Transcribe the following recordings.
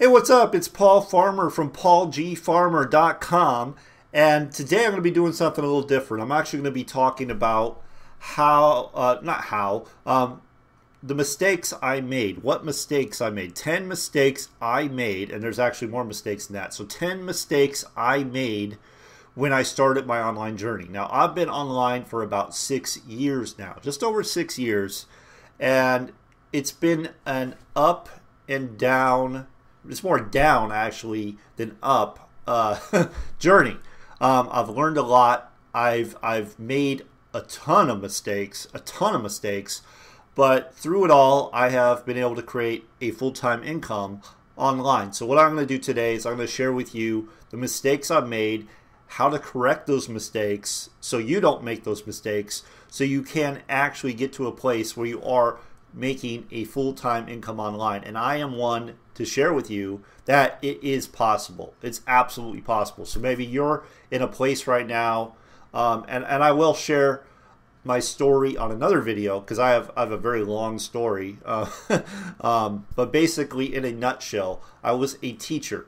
Hey, what's up? It's Paul Farmer from paulgfarmer.com, and today I'm going to be doing something a little different. I'm actually going to be talking about the mistakes I made. What mistakes I made. 10 mistakes I made, and there's actually more mistakes than that. So 10 mistakes I made when I started my online journey. Now, I've been online for about 6 years now, just over 6 years, and it's been an up and down. It's more down actually than up journey. I've learned a lot. I've made a ton of mistakes, but through it all, I have been able to create a full-time income online. So what I'm going to do today is I'm going to share with you the mistakes I've made, how to correct those mistakes so you don't make those mistakes, so you can actually get to a place where you are making a full-time income online. And I am one to share with you that it is possible. It's absolutely possible. So maybe you're in a place right now, and I will share my story on another video because I have a very long story. But basically, in a nutshell, I was a teacher.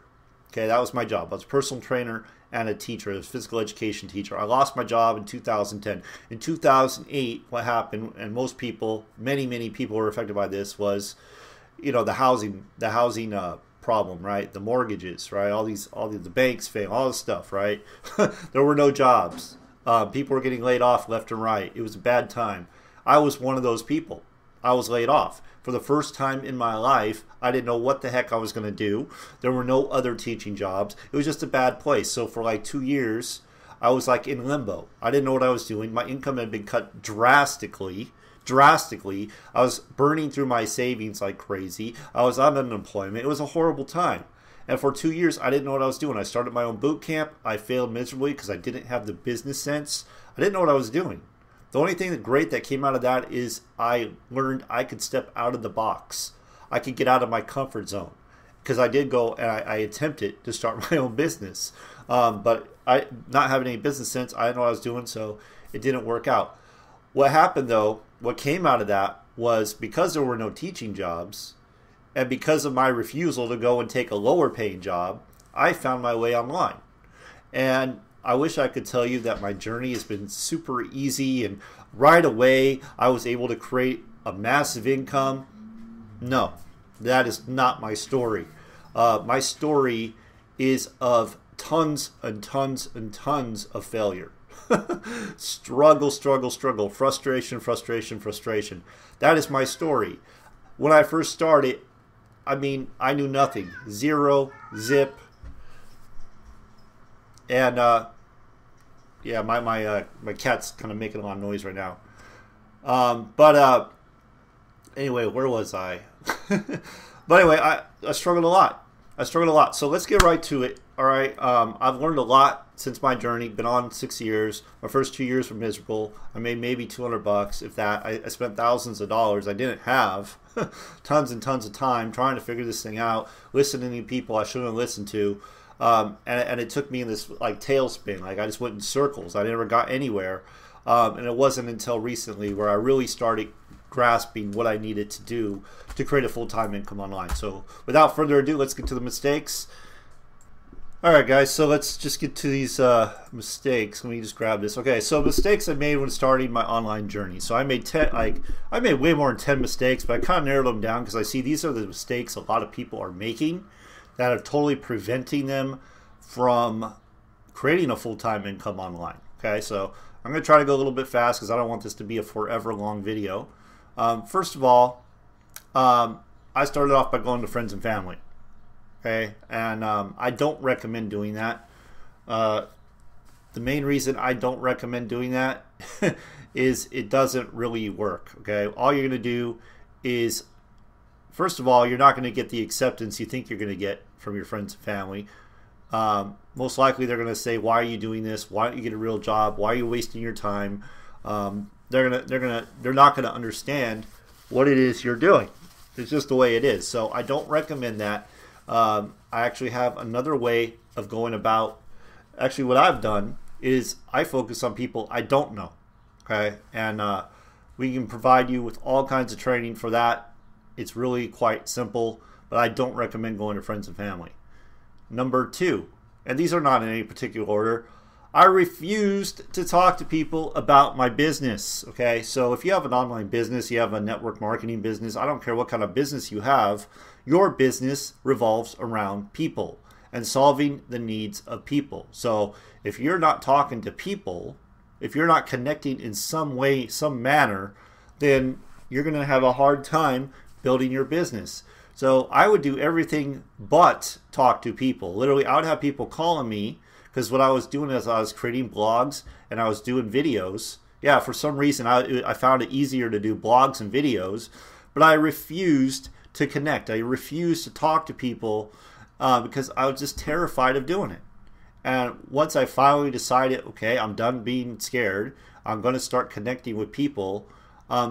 Okay, that was my job. I was a personal trainer and a teacher, a physical education teacher. I lost my job in 2010. In 2008, what happened, and most people, many people were affected by this, was, the housing problem, right? The mortgages, right? All these the banks fail, all this stuff, right? There were no jobs. People were getting laid off left and right. It was a bad time. I was one of those people. I was laid off. For the first time in my life, I didn't know what the heck I was going to do. There were no other teaching jobs. It was just a bad place. So for like 2 years, I was like in limbo. I didn't know what I was doing. My income had been cut drastically. I was burning through my savings like crazy. I was on unemployment. It was a horrible time. And for 2 years, I didn't know what I was doing. I started my own boot camp. I failed miserably because I didn't have the business sense. I didn't know what I was doing. The only thing great that came out of that is I learned I could step out of the box. I could get out of my comfort zone. Because I did go and I attempted to start my own business. But I not having any business sense, I didn't know what I was doing, so it didn't work out. What happened though, what came out of that was because there were no teaching jobs, and because of my refusal to go and take a lower paying job, I found my way online. And I wish I could tell you that my journey has been super easy and right away I was able to create a massive income. No, that is not my story. My story is of tons and tons and tons of failure. Struggle, frustration. That is my story. When I first started, I knew nothing. Zero, zip. And yeah, my cat's kind of making a lot of noise right now. Anyway, where was I? But anyway, I struggled a lot. So let's get right to it. All right. I've learned a lot since my journey. Been on 6 years. My first 2 years were miserable. I made maybe $200, if that. I spent thousands of dollars. I didn't have tons and tons of time trying to figure this thing out, listening to people I shouldn't have listened to. And it took me in this like tailspin. Like I just went in circles. I never got anywhere. And it wasn't until recently where I really started grasping what I needed to do to create a full-time income online. So without further ado, let's get to the mistakes. All right, guys. So let's just get to these mistakes. Let me just grab this. Okay. So mistakes I made when starting my online journey. So I made I made way more than 10 mistakes, but I kind of narrowed them down because I see these are the mistakes a lot of people are making that are totally preventing them from creating a full-time income online. Okay, so I'm going to try to go a little bit fast because I don't want this to be a forever long video. First of all, I started off by going to friends and family. Okay, and I don't recommend doing that. The main reason I don't recommend doing that is it doesn't really work. Okay, all you're going to do is, first of all, you're not going to get the acceptance you think you're going to get from your friends and family. Most likely they're going to say, why are you doing this? Why don't you get a real job? Why are you wasting your time? They're not going to understand what it is you're doing. It's just the way it is. So I don't recommend that. I actually have another way of going about. Actually, what I've done is I focus on people I don't know. Okay, and we can provide you with all kinds of training for that. It's really quite simple. but I don't recommend going to friends and family. Number 2, and these are not in any particular order, I refused to talk to people about my business. Okay, so if you have an online business, you have a network marketing business, I don't care what kind of business you have, your business revolves around people and solving the needs of people. So if you're not talking to people, if you're not connecting in some way, some manner, then you're going to have a hard time building your business. So I would do everything but talk to people. Literally, I would have people calling me, because what I was doing is I was creating blogs and I was doing videos. Yeah, for some reason I found it easier to do blogs and videos, but I refused to connect. I refused to talk to people because I was just terrified of doing it. And once I finally decided, okay, I'm done being scared, I'm going to start connecting with people,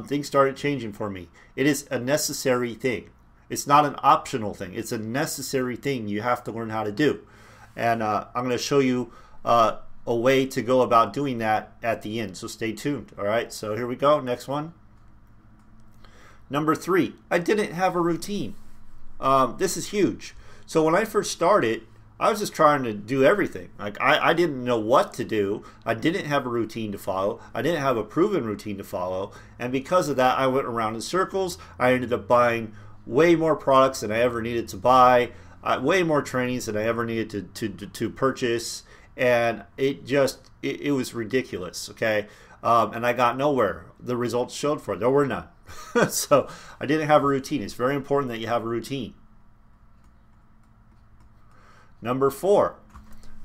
things started changing for me. It is a necessary thing. It's not an optional thing. It's a necessary thing you have to learn how to do. And I'm going to show you a way to go about doing that at the end. So stay tuned. All right, so here we go. Next one. Number 3, I didn't have a routine. This is huge. So when I first started, I was just trying to do everything. Like I didn't know what to do. I didn't have a routine to follow. I didn't have a proven routine to follow. And because of that, I went around in circles. I ended up buying way more products than I ever needed to buy. Way more trainings than I ever needed to purchase, and it was ridiculous. Okay, and I got nowhere. The results showed for it. There were none. So I didn't have a routine. It's very important that you have a routine. Number 4,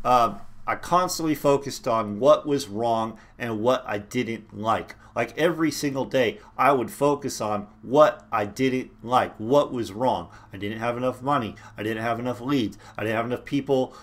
I constantly focused on what was wrong and what I didn't like. Like every single day, I would focus on what I didn't like, what was wrong. I didn't have enough money. I didn't have enough leads. I didn't have enough people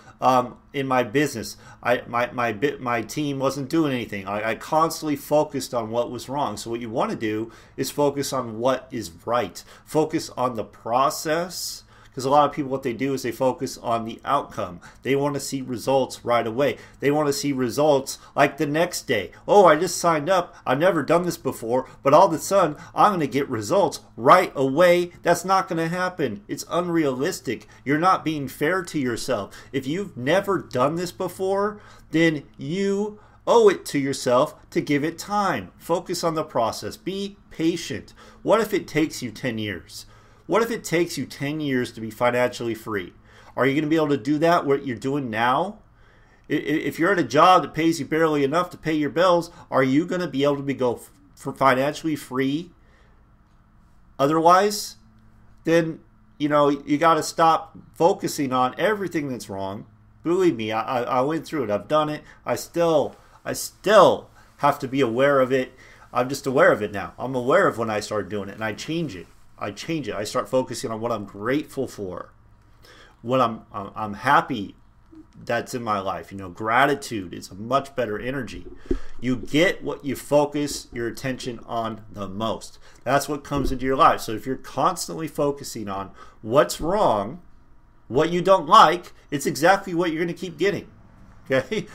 in my business. My team wasn't doing anything. I constantly focused on what was wrong. So what you want to do is focus on what is right. Focus on the process. Because a lot of people, what they do is they focus on the outcome. They want to see results right away. They want to see results like the next day. Oh, I just signed up. I've never done this before, but all of a sudden, I'm going to get results right away. That's not going to happen. It's unrealistic. You're not being fair to yourself. If you've never done this before, then you owe it to yourself to give it time. Focus on the process. Be patient. What if it takes you 10 years? What if it takes you 10 years to be financially free? Are you going to be able to do that, what you're doing now? If you're at a job that pays you barely enough to pay your bills, are you going to be able to go financially free? Otherwise, then, you got to stop focusing on everything that's wrong. Believe me, I went through it. I've done it. I still have to be aware of it. I'm just aware of it now. I'm aware of when I start doing it, and I change it. I start focusing on what I'm grateful for, what I'm happy that's in my life. Gratitude is a much better energy. You get what you focus your attention on the most. That's what comes into your life. So if you're constantly focusing on what's wrong, what you don't like, it's exactly what you're going to keep getting. Okay?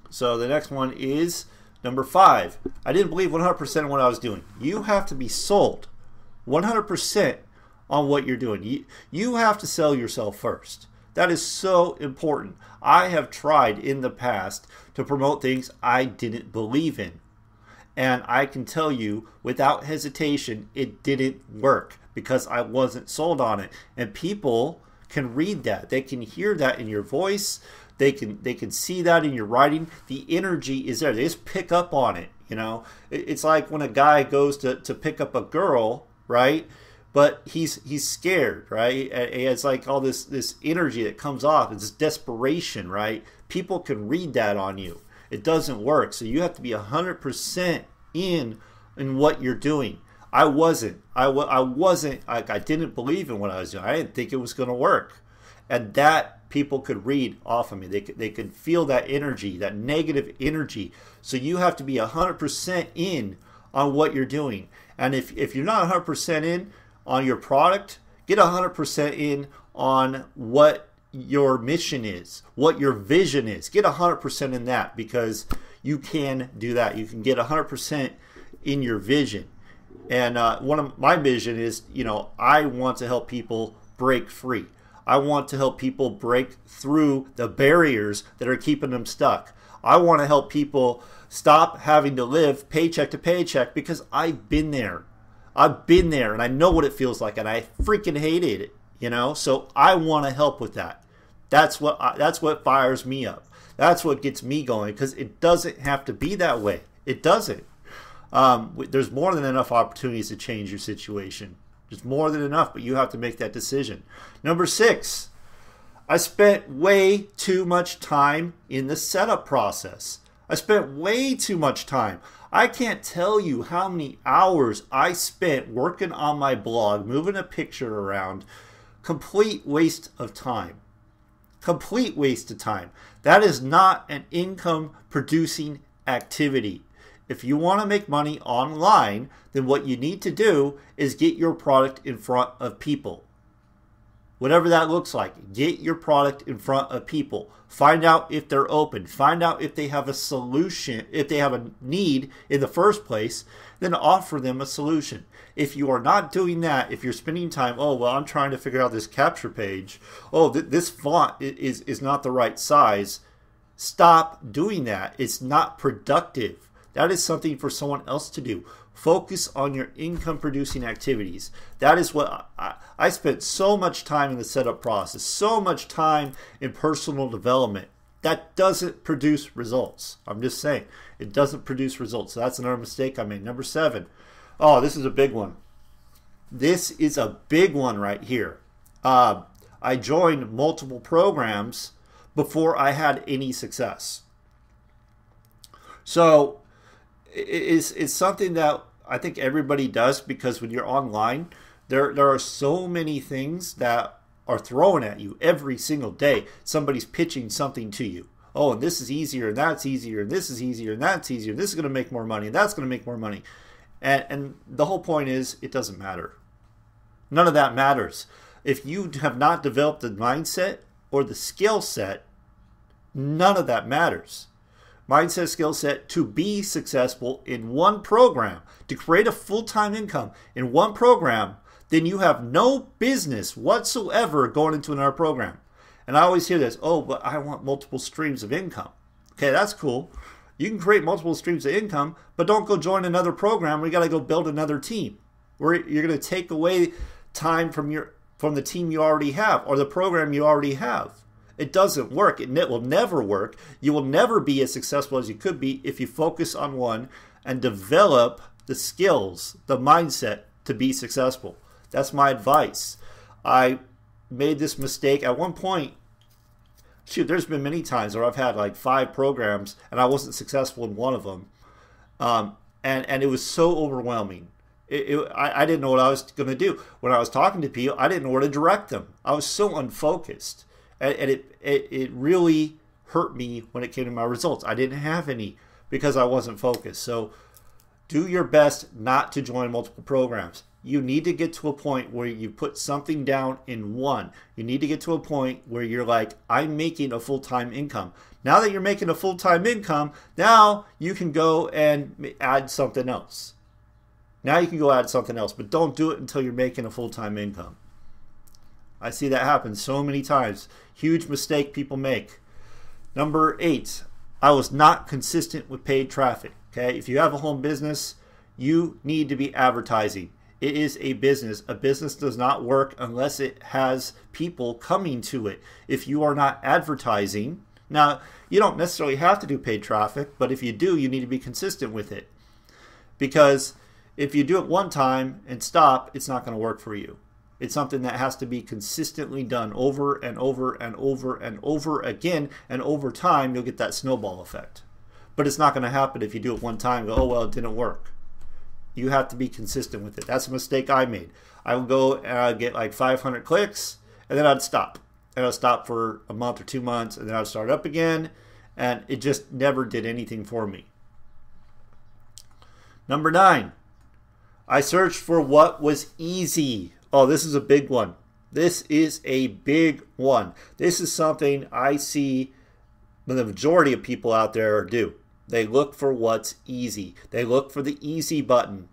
So the next one is number 5, I didn't believe 100% in what I was doing. You have to be sold 100% on what you're doing. You have to sell yourself first. That is so important. I have tried in the past to promote things I didn't believe in. And I can tell you without hesitation, it didn't work because I wasn't sold on it. And people can read that. They can hear that in your voice. They can see that in your writing. The energy is there. They just pick up on it. It's like when a guy goes to pick up a girl, right? But he's scared, right? And it's like all this energy that comes off. It's desperation, right? People can read that on you. It doesn't work. So you have to be 100% in what you're doing. I wasn't. I didn't believe in what I was doing. I didn't think it was going to work, and that people could read off of me. They could feel that energy, that negative energy. So you have to be 100% in on what you're doing. And if you're not 100% in on your product, get 100% in on what your mission is, what your vision is. Get 100% in that, because you can do that. You can get 100% in your vision. And one of my vision is, I want to help people break free. I want to help people break through the barriers that are keeping them stuck. I want to help people stop having to live paycheck to paycheck, because I've been there. I've been there and I know what it feels like, and I freaking hated it, So I want to help with that. That's what fires me up. That's what gets me going, because it doesn't have to be that way. It doesn't. There's more than enough opportunities to change your situation. There's more than enough, but you have to make that decision. Number 6, I spent way too much time in the setup process. I spent way too much time. I can't tell you how many hours I spent working on my blog, moving a picture around. Complete waste of time. Complete waste of time. That is not an income producing activity. If you want to make money online, then what you need to do is get your product in front of people. Whatever that looks like, get your product in front of people. Find out if they're open. Find out if they have a solution, if they have a need in the first place, then offer them a solution. If you are not doing that, if you're spending time, I'm trying to figure out this capture page. This font is not the right size. Stop doing that. It's not productive. That is something for someone else to do. Focus on your income producing activities. That is what I spent so much time in the setup process, so much time in personal development. That doesn't produce results. I'm just saying, it doesn't produce results. So that's another mistake I made. Number 7. This is a big one. This is a big one right here. I joined multiple programs before I had any success. So it's something that I think everybody does, because when you're online, there are so many things that are thrown at you every single day. Somebody's pitching something to you. And this is easier, and that's easier, and this is easier, and that's easier. This is going to make more money, and that's going to make more money. And the whole point is, it doesn't matter. None of that matters. If you have not developed the mindset or the skill set, none of that matters. Mindset, skill set to be successful in one program, to create a full-time income in one program, then you have no business whatsoever going into another program. And I always hear this, but I want multiple streams of income. Okay, that's cool. You can create multiple streams of income, but don't go join another program where you got to go build another team, where you're going to take away time from the team you already have or the program you already have. It doesn't work. It will never work. You will never be as successful as you could be if you focus on one and develop the skills, the mindset to be successful. That's my advice. I made this mistake at one point. There's been many times where I've had like 5 programs and I wasn't successful in one of them. And it was so overwhelming. I didn't know what I was going to do. When I was talking to people, I didn't know where to direct them. I was so unfocused. And it really hurt me when it came to my results. I didn't have any because I wasn't focused. So do your best not to join multiple programs. You need to get to a point where you put something down in one. You need to get to a point where you're like, I'm making a full-time income. Now that you're making a full-time income, now you can go and add something else. Now you can go add something else, but don't do it until you're making a full-time income. I see that happen so many times. Huge mistake people make. Number 8, I was not consistent with paid traffic. Okay, if you have a home business, you need to be advertising. It is a business. A business does not work unless it has people coming to it. If you are not advertising, now you don't necessarily have to do paid traffic, but if you do, you need to be consistent with it. Because if you do it one time and stop, it's not going to work for you. It's something that has to be consistently done over and over and over and over again, and over time you'll get that snowball effect. But it's not going to happen if you do it one time and go, it didn't work. You have to be consistent with it. That's a mistake I made. I would go and I'd get like 500 clicks, and then I'd stop. And I'd stop for a month or 2 months, and then I'd start up again, and it just never did anything for me. Number 9, I searched for what was easy. This is a big one. This is a big one. This is something I see the majority of people out there do. They look for what's easy. They look for the easy button.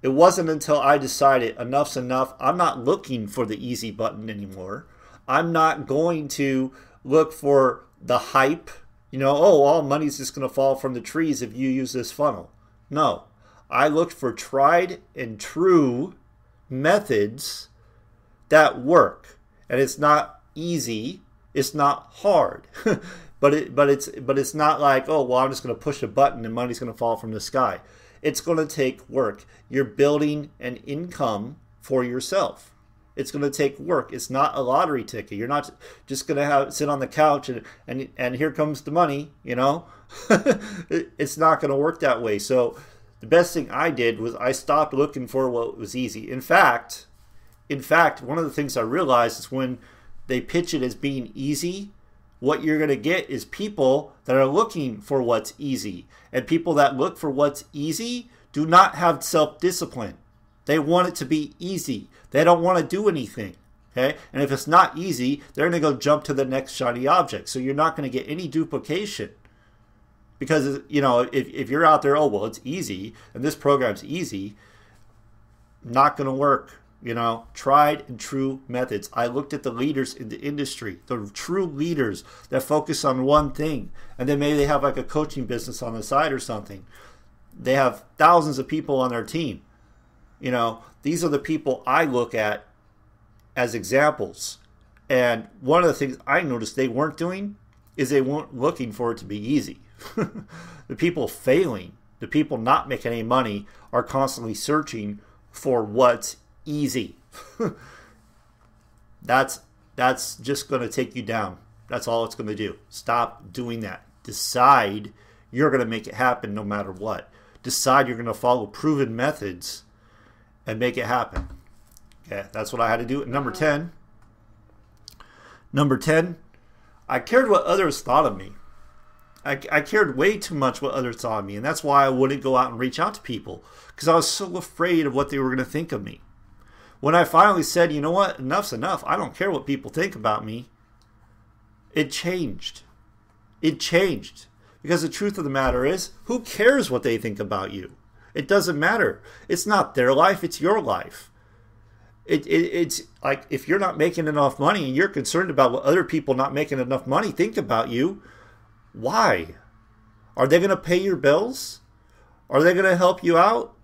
It wasn't until I decided enough's enough. I'm not looking for the easy button anymore. I'm not going to look for the hype. You know, oh, all money's just going to fall from the trees if you use this funnel. No. I looked for tried and true methods that work. And it's not easy. It's not hard. but it's not like, oh, well, I'm just going to push a button and money's going to fall from the sky. It's going to take work. You're building an income for yourself. It's going to take work. It's not a lottery ticket. You're not just going to sit on the couch and here comes the money, you know. It's not going to work that way. So the best thing I did was I stopped looking for what was easy. In fact, one of the things I realized is when they pitch it as being easy, what you're going to get is people that are looking for what's easy. And people that look for what's easy do not have self-discipline. They want it to be easy. They don't want to do anything. Okay? And if it's not easy, they're going to go jump to the next shiny object. So you're not going to get any duplication. Because, you know, if you're out there, oh, well, it's easy, and this program's easy, not going to work. You know, tried and true methods. I looked at the leaders in the industry, the true leaders that focus on one thing. And then maybe they have like a coaching business on the side or something. They have thousands of people on their team. You know, these are the people I look at as examples. And one of the things I noticed they weren't doing is they weren't looking for it to be easy. The people failing, the people not making any money are constantly searching for what's easy. That's just going to take you down. That's all it's going to do. Stop doing that. Decide you're going to make it happen no matter what. Decide you're going to follow proven methods and make it happen. Okay, that's what I had to do. Number 10, I cared what others thought of me. I cared way too much what others thought of me, and that's why I wouldn't go out and reach out to people, because I was so afraid of what they were going to think of me. When I finally said, you know what, enough's enough, I don't care what people think about me, it changed. It changed. Because the truth of the matter is, who cares what they think about you? It doesn't matter. It's not their life, it's your life. It's like if you're not making enough money and you're concerned about what other people not making enough money think about you, why? Are they going to pay your bills? Are they going to help you out?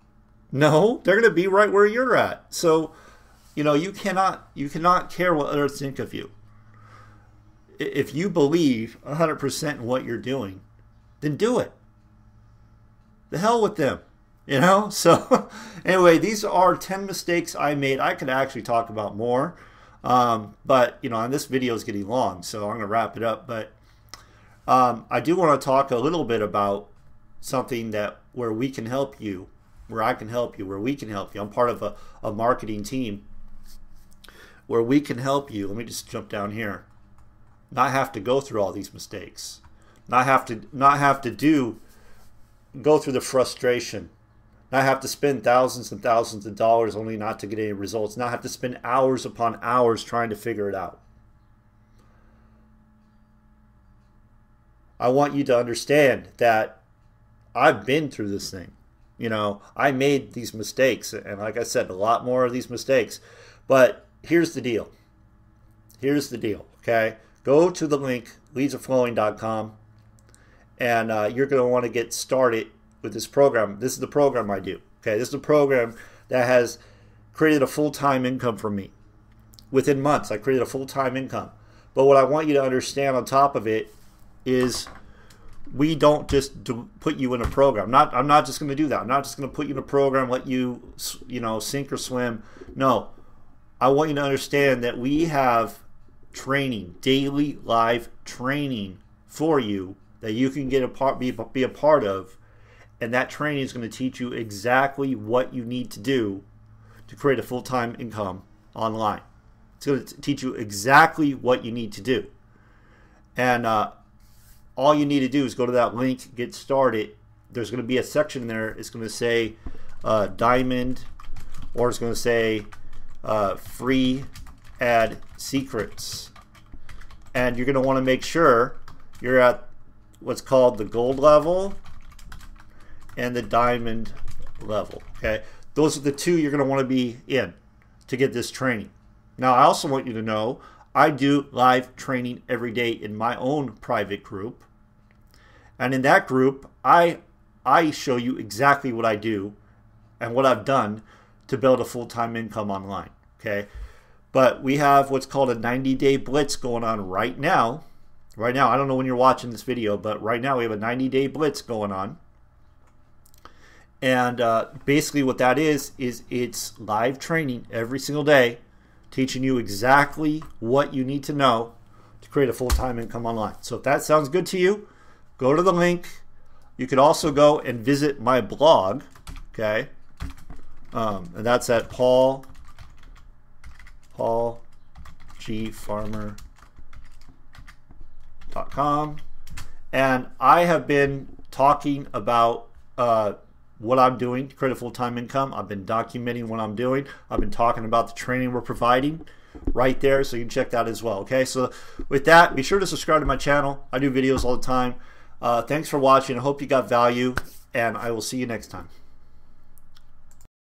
No, they're going to be right where you're at. So, you know, you cannot care what others think of you. If you believe 100% in what you're doing, then do it. The hell with them. You know? So, anyway, these are 10 mistakes I made. I could actually talk about more. But, you know, and this video is getting long, so I'm going to wrap it up. But I do want to talk a little bit about something where we can help you, where I can help you, where we can help you. I'm part of a marketing team where we can help you. Let me just jump down here. Not have to go through all these mistakes. Not have to go through the frustration. Not have to spend thousands and thousands of dollars only not to get any results. Not have to spend hours upon hours trying to figure it out. I want you to understand that I've been through this thing. You know, I made these mistakes, and like I said, a lot more of these mistakes. But here's the deal. Here's the deal, okay? Go to the link, leadsareflowing.com, and you're going to want to get started with this program. This is the program I do, okay? This is a program that has created a full-time income for me. Within months, I created a full-time income. But what I want you to understand on top of it is we don't just put you in a program. I'm not just going to do that. I'm not just going to put you in a program, let you, sink or swim. No, I want you to understand that we have training, daily live training for you that you can be a part of, and that training is going to teach you exactly what you need to do to create a full-time income online. It's going to teach you exactly what you need to do, and all you need to do is go to that link, get started. There's going to be a section there. It's going to say Diamond, or it's going to say free ad secrets. And you're going to want to make sure you're at what's called the gold level and the diamond level. Okay, those are the two you're going to want to be in to get this training. Now, I also want you to know I do live training every day in my own private group. And in that group, I show you exactly what I do and what I've done to build a full-time income online, okay? But we have what's called a 90-day blitz going on right now. Right now, I don't know when you're watching this video, but right now we have a 90-day blitz going on. And basically what that is it's live training every single day, teaching you exactly what you need to know to create a full-time income online. So if that sounds good to you, go to the link. You could also go and visit my blog, okay? And that's at paulgfarmer.com. And I have been talking about what I'm doing to create a full-time income. I've been documenting what I'm doing. I've been talking about the training we're providing right there, so you can check that as well. Okay, so with that, be sure to subscribe to my channel. I do videos all the time. Thanks for watching. I hope you got value, and I will see you next time.